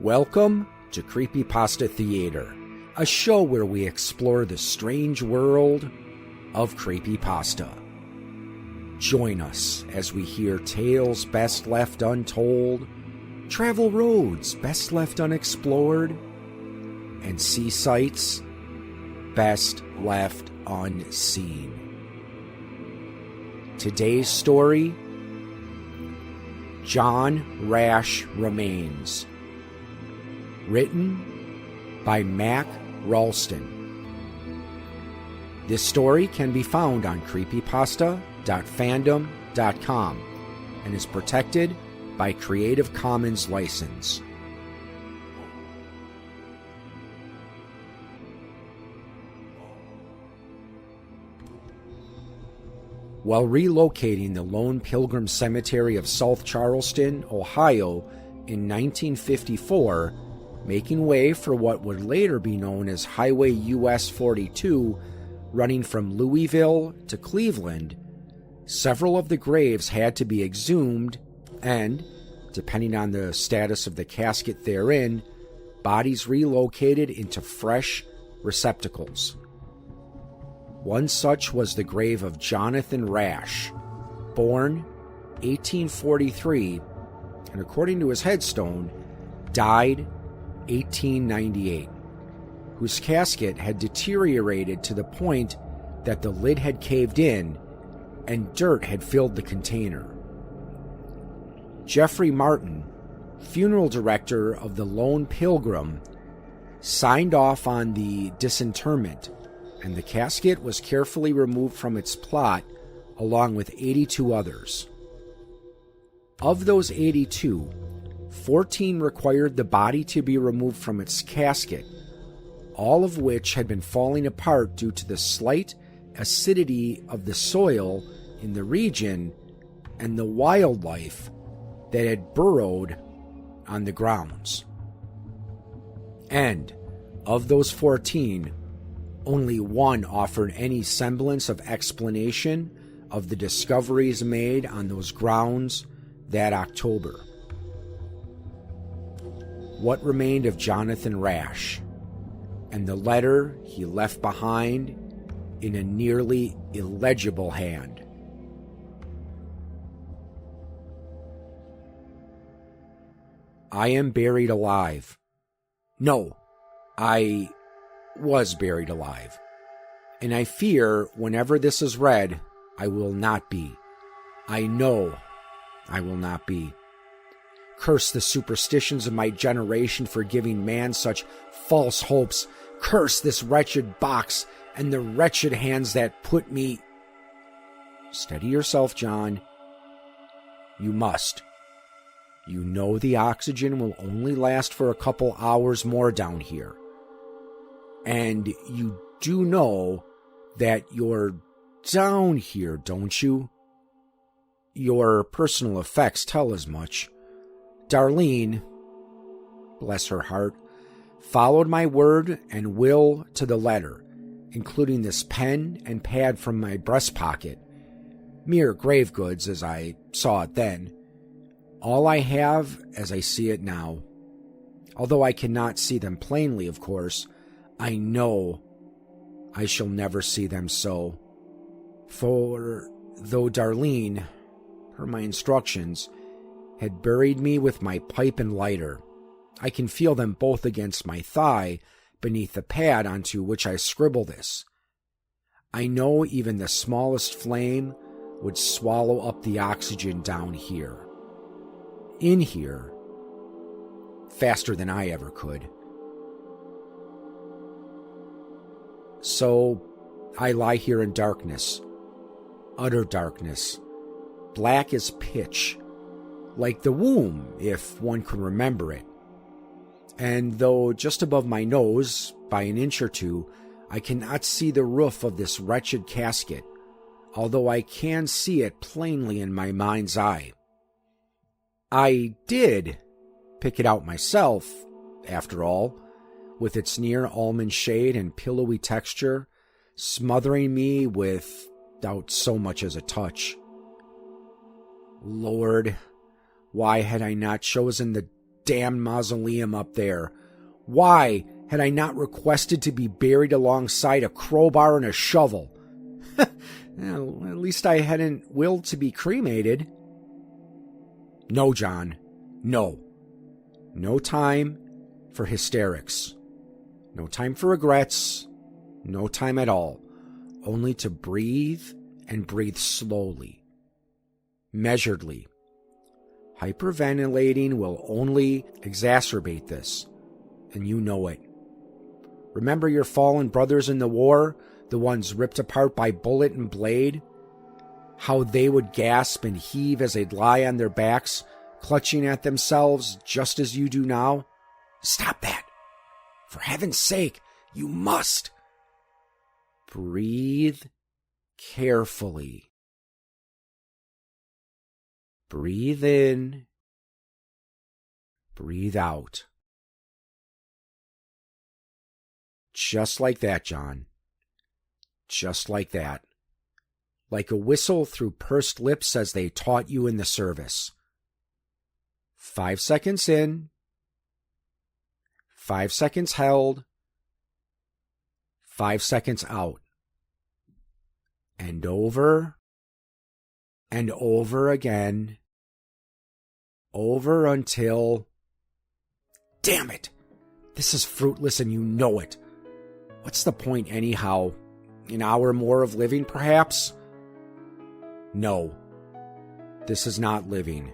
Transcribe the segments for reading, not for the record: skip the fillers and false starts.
Welcome to Creepypasta Theater, a show where we explore the strange world of creepypasta. Join us as we hear tales best left untold, travel roads best left unexplored, and see sights best left unseen. Today's story: John Rash Remains. Written by MakRalston. This story can be found on creepypasta.fandom.com and is protected by Creative Commons license. While relocating the Lone Pilgrim Cemetery of South Charleston, Ohio in 1954, making way for what would later be known as Highway US 42, running from Louisville to Cleveland, several of the graves had to be exhumed and, depending on the status of the casket therein, bodies relocated into fresh receptacles. One such was the grave of Jonathan Rash, born 1843, and according to his headstone, died 1898, whose casket had deteriorated to the point that the lid had caved in and dirt had filled the container. Jeffrey Martin, funeral director of the Lone Pilgrim, signed off on the disinterment, and the casket was carefully removed from its plot along with 82 others. Of those 82, 14 required the body to be removed from its casket, all of which had been falling apart due to the slight acidity of the soil in the region and the wildlife that had burrowed on the grounds. And of those 14, only one offered any semblance of explanation of the discoveries made on those grounds that October. What remained of Jonathan Rash, and the letter he left behind in a nearly illegible hand. I am buried alive. No, I was buried alive. And I fear whenever this is read, I will not be. I know I will not be. Curse the superstitions of my generation for giving man such false hopes. Curse this wretched box and the wretched hands that put me... Steady yourself, John. You must. You know the oxygen will only last for a couple hours more down here. And you do know that you're down here, don't you? Your personal effects tell as much. Darlene, bless her heart, followed my word and will to the letter, including this pen and pad from my breast pocket. Mere grave goods as I saw it then. All I have as I see it now. Although I cannot see them plainly, of course, I know I shall never see them so. For though Darlene, per my instructions, had buried me with my pipe and lighter, I can feel them both against my thigh beneath the pad onto which I scribble this. I know even the smallest flame would swallow up the oxygen down here. In here, faster than I ever could. So I lie here in darkness, utter darkness, black as pitch, like the womb, if one could remember it. And though just above my nose, by an inch or two, I cannot see the roof of this wretched casket, although I can see it plainly in my mind's eye. I did pick it out myself, after all, with its near almond shade and pillowy texture, smothering me without so much as a touch. Lord, why had I not chosen the damned mausoleum up there? Why had I not requested to be buried alongside a crowbar and a shovel? Well, at least I hadn't willed to be cremated. No, John, no. No time for hysterics. No time for regrets. No time at all. Only to breathe and breathe slowly, measuredly. Hyperventilating will only exacerbate this, and you know it. Remember your fallen brothers in the war, the ones ripped apart by bullet and blade? How they would gasp and heave as they'd lie on their backs, clutching at themselves just as you do now? Stop that! For heaven's sake, you must! Breathe carefully. Breathe in. Breathe out. Just like that, John. Just like that. Like a whistle through pursed lips as they taught you in the service. 5 seconds in. 5 seconds held. 5 seconds out. And over again. Over until... Damn it! This is fruitless and you know it. What's the point anyhow? An hour more of living, perhaps? No. This is not living.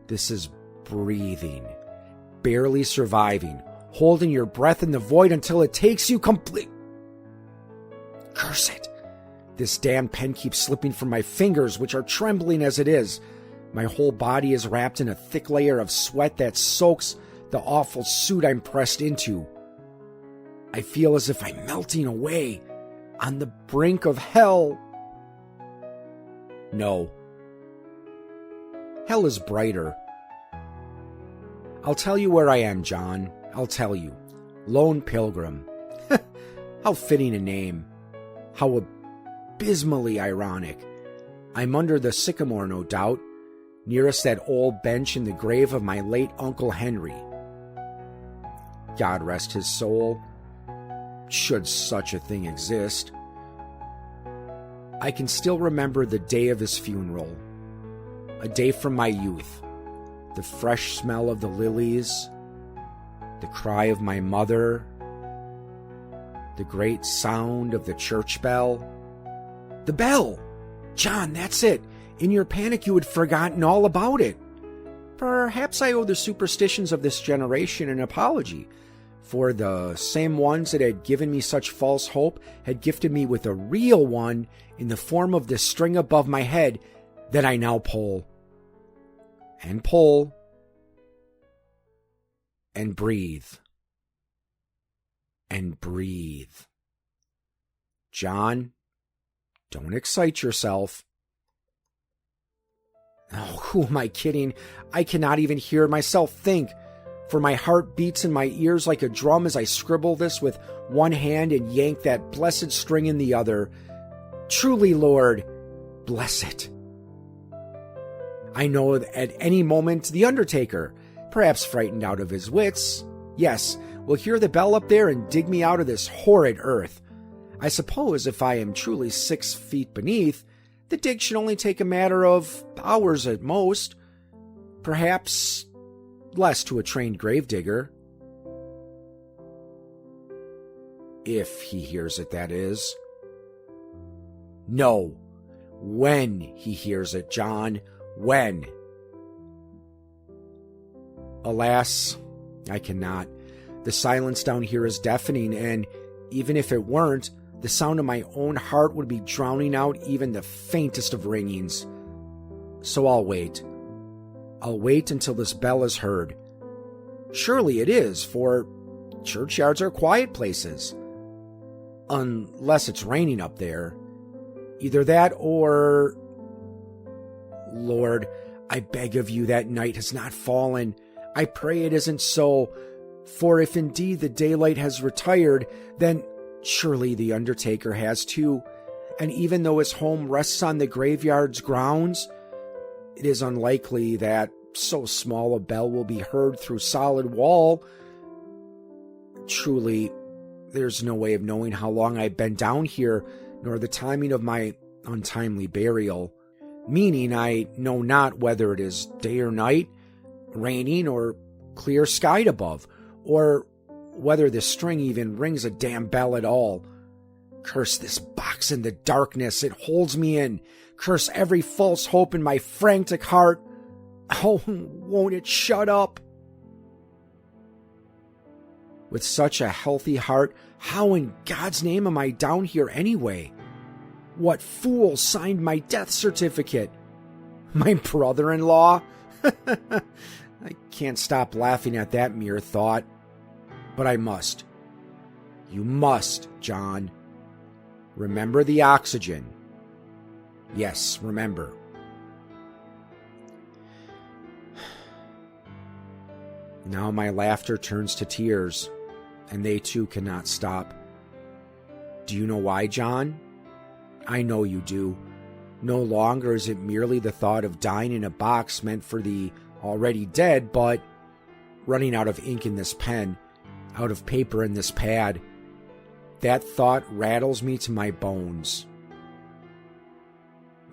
This is breathing. Barely surviving. Holding your breath in the void until it takes you complete... Curse it. This damn pen keeps slipping from my fingers, which are trembling as it is. My whole body is wrapped in a thick layer of sweat that soaks the awful suit I'm pressed into. I feel as if I'm melting away on the brink of hell. No. Hell is brighter. I'll tell you where I am, John. I'll tell you. Lone Pilgrim. How fitting a name. How abysmally ironic. I'm under the sycamore, no doubt, nearest that old bench in the grave of my late Uncle Henry. God rest his soul, should such a thing exist. I can still remember the day of his funeral, a day from my youth, the fresh smell of the lilies, the cry of my mother, the great sound of the church bell. The bell! John, that's it. In your panic, you had forgotten all about it. Perhaps I owe the superstitions of this generation an apology, for the same ones that had given me such false hope had gifted me with a real one in the form of the string above my head that I now pull. And pull. And breathe. And breathe. John, don't excite yourself. Oh, who am I kidding? I cannot even hear myself think, for my heart beats in my ears like a drum as I scribble this with one hand and yank that blessed string in the other. Truly, Lord, bless it. I know that at any moment the undertaker, perhaps frightened out of his wits, yes, will hear the bell up there and dig me out of this horrid earth. I suppose if I am truly 6 feet beneath, the dig should only take a matter of hours at most, perhaps less to a trained gravedigger. If he hears it, that is. No, when he hears it, John, when. Alas, I cannot. The silence down here is deafening, and even if it weren't, the sound of my own heart would be drowning out even the faintest of ringings. So I'll wait. I'll wait until this bell is heard. Surely it is, for churchyards are quiet places. Unless it's raining up there. Either that or... Lord, I beg of you that night has not fallen. I pray it isn't so. For if indeed the daylight has retired, then surely the undertaker has too, and even though his home rests on the graveyard's grounds, it is unlikely that so small a bell will be heard through solid wall. Truly, there's no way of knowing how long I've been down here, nor the timing of my untimely burial, meaning I know not whether it is day or night, raining or clear skied above, or whether the string even rings a damn bell at all. Curse this box in the darkness it holds me in. Curse every false hope in my frantic heart. Oh, won't it shut up? With such a healthy heart, how in God's name am I down here anyway? What fool signed my death certificate? My brother-in-law? I can't stop laughing at that mere thought. But I must. You must, John. Remember the oxygen. Yes, remember. Now my laughter turns to tears, and they too cannot stop. Do you know why, John? I know you do. No longer is it merely the thought of dying in a box meant for the already dead, but running out of ink in this pen, out of paper in this pad. That thought rattles me to my bones.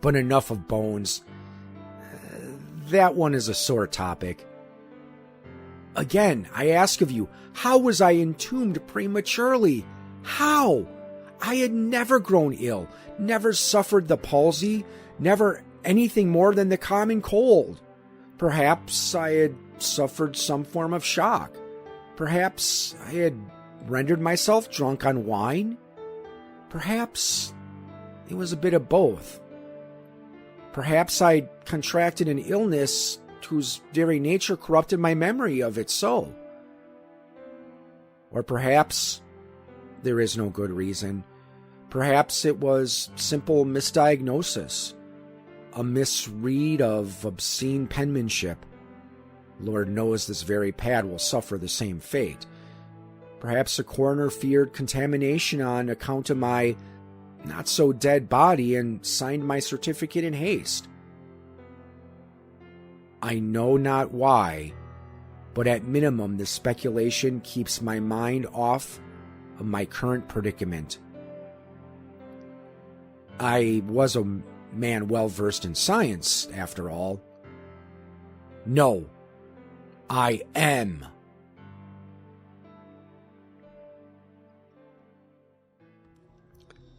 But enough of bones. That one is a sore topic. Again, I ask of you, how was I entombed prematurely? How? I had never grown ill, never suffered the palsy, never anything more than the common cold. Perhaps I had suffered some form of shock. Perhaps I had rendered myself drunk on wine. Perhaps it was a bit of both. Perhaps I contracted an illness whose very nature corrupted my memory of it so. Or perhaps there is no good reason. Perhaps it was simple misdiagnosis, a misread of obscene penmanship. Lord knows this very pad will suffer the same fate. Perhaps the coroner feared contamination on account of my not-so-dead body and signed my certificate in haste. I know not why, but at minimum the speculation keeps my mind off of my current predicament. I was a man well-versed in science, after all. No, I am.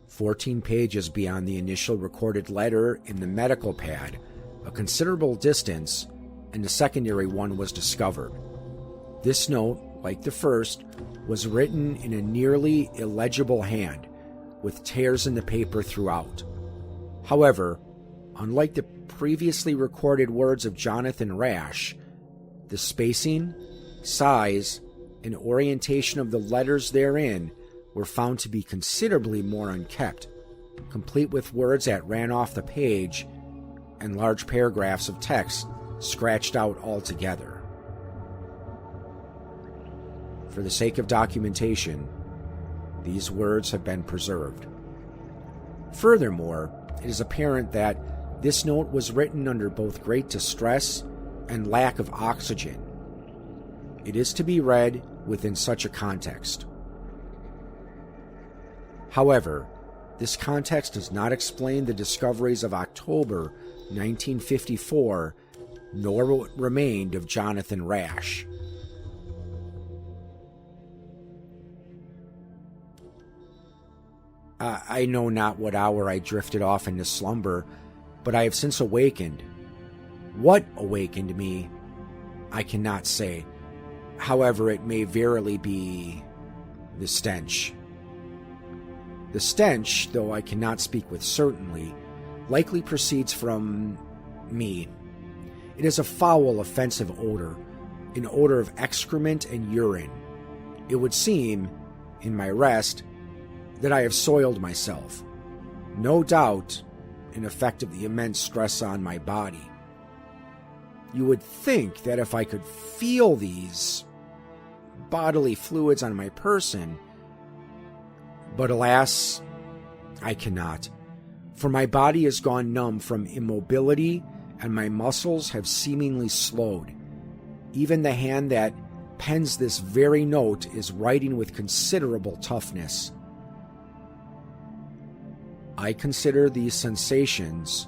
"14 pages beyond the initial recorded letter in the medical pad, a considerable distance, and the secondary one was discovered. This note, like the first, was written in a nearly illegible hand, with tears in the paper throughout. However, unlike the previously recorded words of Jonathan Rash, the spacing, size, and orientation of the letters therein were found to be considerably more unkept, complete with words that ran off the page and large paragraphs of text scratched out altogether. For the sake of documentation, these words have been preserved. Furthermore, it is apparent that this note was written under both great distress and lack of oxygen. It is to be read within such a context. However, this context does not explain the discoveries of October 1954, nor what remained of Jonathan Rash. I know not what hour I drifted off into slumber, but I have since awakened. What awakened me, I cannot say. However, it may verily be the stench. The stench, though I cannot speak with certainty, likely proceeds from me. It is a foul, offensive odor, an odor of excrement and urine. It would seem, in my rest, that I have soiled myself. No doubt, an effect of the immense stress on my body. You would think that if I could feel these bodily fluids on my person, but alas, I cannot, for my body has gone numb from immobility and my muscles have seemingly slowed. Even the hand that pens this very note is writing with considerable toughness. I consider these sensations,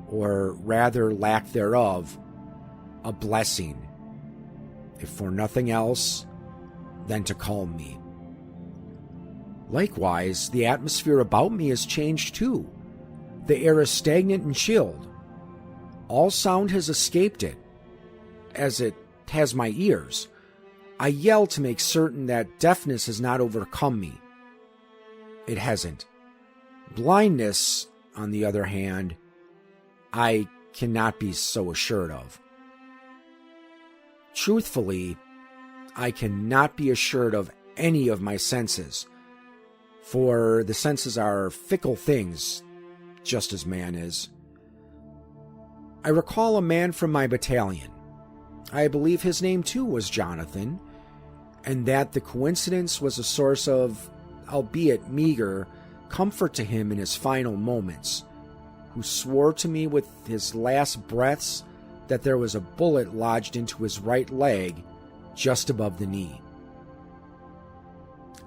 or rather lack thereof, a blessing, if for nothing else than to calm me. Likewise, the atmosphere about me has changed too. The air is stagnant and chilled. All sound has escaped it, as it has my ears. I yell to make certain that deafness has not overcome me. It hasn't. Blindness, on the other hand, I cannot be so assured of. Truthfully, I cannot be assured of any of my senses, for the senses are fickle things, just as man is. I recall a man from my battalion. I believe his name too was Jonathan, and that the coincidence was a source of, albeit meager, comfort to him in his final moments, who swore to me with his last breaths that there was a bullet lodged into his right leg just above the knee.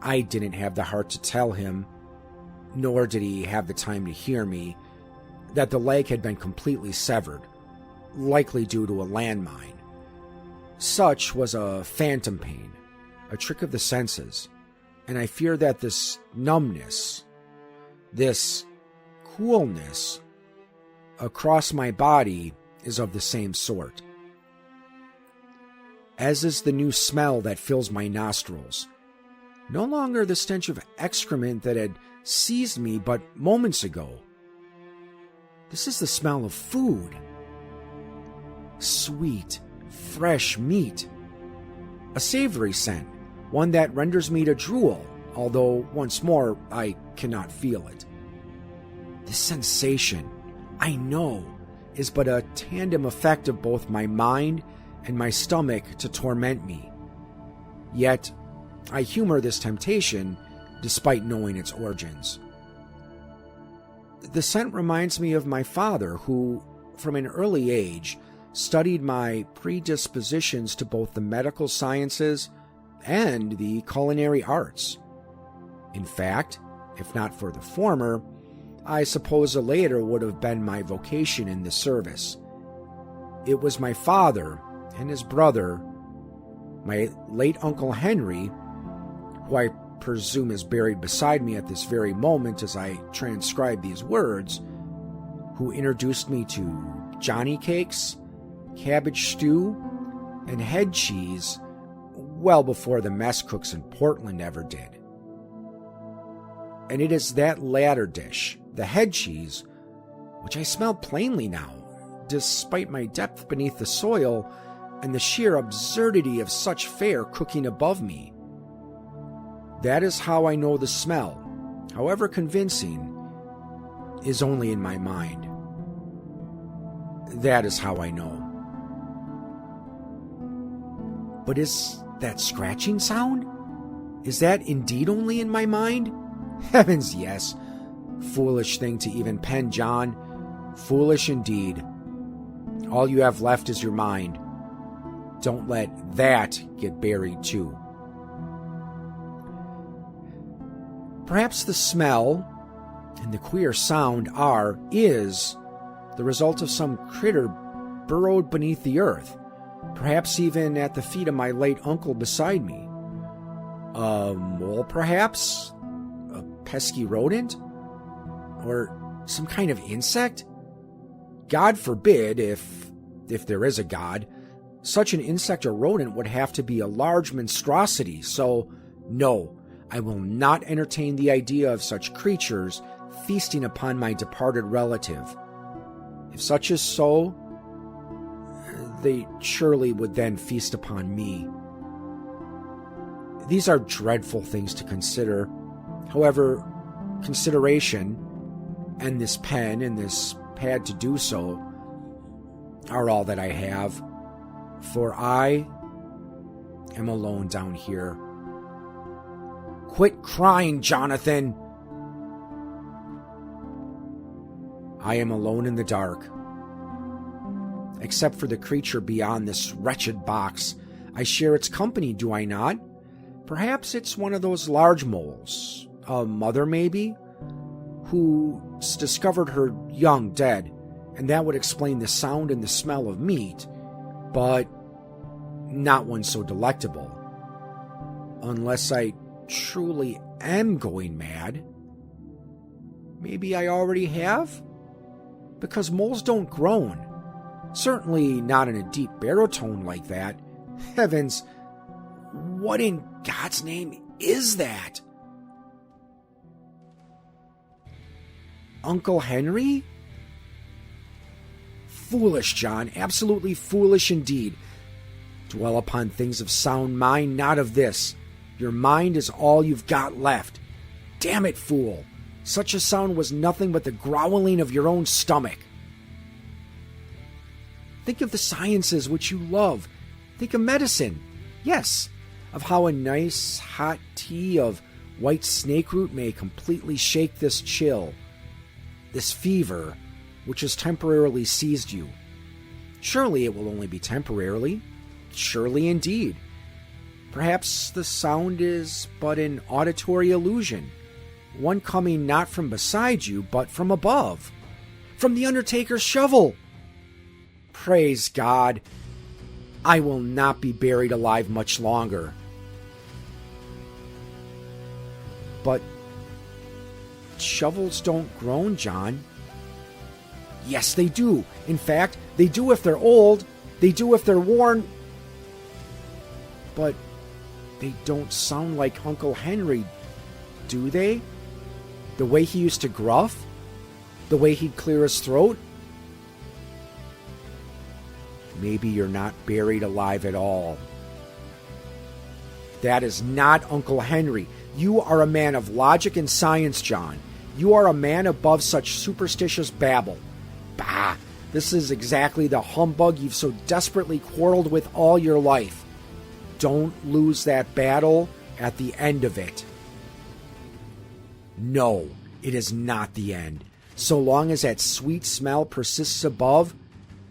I didn't have the heart to tell him, nor did he have the time to hear me, that the leg had been completely severed, likely due to a landmine. Such was a phantom pain, a trick of the senses, and I fear that this numbness, this coolness across my body is of the same sort. As is the new smell that fills my nostrils. No longer the stench of excrement that had seized me but moments ago. This is the smell of food. Sweet, fresh meat. A savory scent, one that renders me to drool, although once more I cannot feel it. This sensation, I know, is but a tandem effect of both my mind and my stomach to torment me. Yet, I humor this temptation despite knowing its origins. The scent reminds me of my father, who, from an early age, studied my predispositions to both the medical sciences and the culinary arts. In fact, if not for the former, I suppose the later would have been my vocation in the service. It was my father and his brother, my late Uncle Henry, who I presume is buried beside me at this very moment as I transcribe these words, who introduced me to Johnny cakes, cabbage stew, and head cheese well before the mess cooks in Portland ever did. And it is that latter dish, the head cheese, which I smell plainly now, despite my depth beneath the soil and the sheer absurdity of such fare cooking above me. That is how I know the smell, however convincing, is only in my mind. That is how I know. But is that scratching sound? Is that indeed only in my mind? Heavens, yes. Foolish thing to even pen, John. Foolish indeed. All you have left is your mind. Don't let that get buried too. Perhaps the smell and the queer sound is the result of some critter burrowed beneath the earth, perhaps even at the feet of my late uncle beside me. A mole, perhaps? A pesky rodent? Or some kind of insect? God forbid, if there is a God, such an insect or rodent would have to be a large monstrosity, so no, I will not entertain the idea of such creatures feasting upon my departed relative. If such is so, they surely would then feast upon me. These are dreadful things to consider. However, consideration, and this pen and this pad to do so, are all that I have, for I am alone down here. Quit crying, Jonathan! I am alone in the dark, except for the creature beyond this wretched box. I share its company, do I not? Perhaps it's one of those large moles, a mother maybe, who's discovered her young dead, and that would explain the sound and the smell of meat, but not one so delectable. Unless I truly am going mad. Maybe I already have? Because moles don't groan. Certainly not in a deep baritone like that. Heavens, what in God's name is that? Uncle Henry? Foolish, John, absolutely foolish indeed. Dwell upon things of sound mind, not of this. Your mind is all you've got left. Damn it, fool. Such a sound was nothing but the growling of your own stomach. Think of the sciences which you love. Think of medicine. Yes, of how a nice hot tea of white snake root may completely shake this chill, this fever, which has temporarily seized you. Surely it will only be temporarily. Surely indeed. Perhaps the sound is but an auditory illusion, one coming not from beside you, but from above, from the Undertaker's shovel. Praise God, I will not be buried alive much longer. But shovels don't groan, John. Yes, they do. In fact, they do if they're old. They do if they're worn. But they don't sound like Uncle Henry, do they? The way he used to gruff? The way he'd clear his throat? Maybe you're not buried alive at all. That is not Uncle Henry. You are a man of logic and science, John. You are a man above such superstitious babble. Bah! This is exactly the humbug you've so desperately quarreled with all your life. Don't lose that battle at the end of it. No, it is not the end. So long as that sweet smell persists above,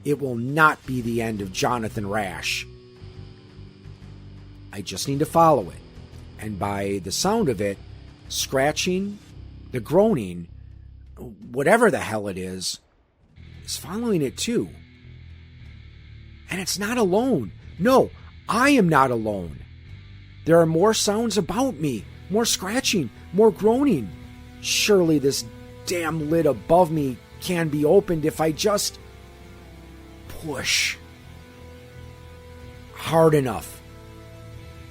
it will not be the end of Jonathan Rash. I just need to follow it. And by the sound of it, scratching, the groaning, whatever the hell it is following it too. And it's not alone. No, I am not alone. There are more sounds about me, more scratching, more groaning. Surely this damn lid above me can be opened if I just push hard enough.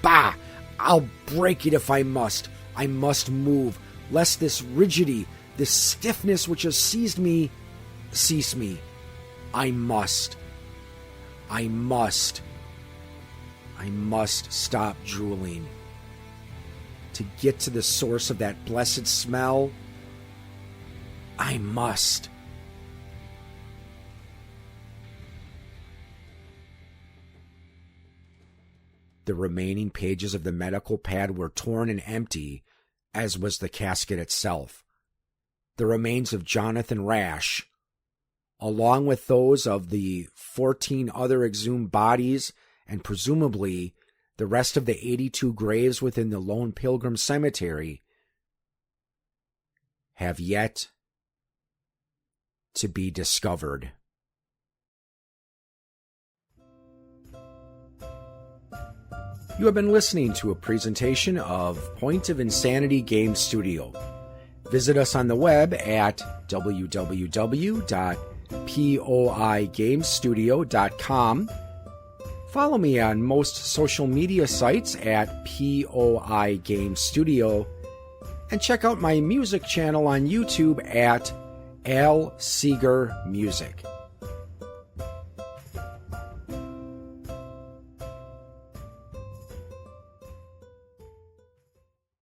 Bah! I'll break it if I must. I must move, lest this rigidity, this stiffness which has seized me, cease me. I must stop drooling. To get to the source of that blessed smell, I must. The remaining pages of the medical pad were torn and empty, as was the casket itself. The remains of Jonathan Rash, along with those of the 14 other exhumed bodies and presumably the rest of the 82 graves within the Lone Pilgrim Cemetery, have yet to be discovered. You have been listening to a presentation of Point of Insanity Game Studio. Visit us on the web at www.poigamestudio.com. Follow me on most social media sites at POI Game Studio, and check out my music channel on YouTube at Al Seeger Music.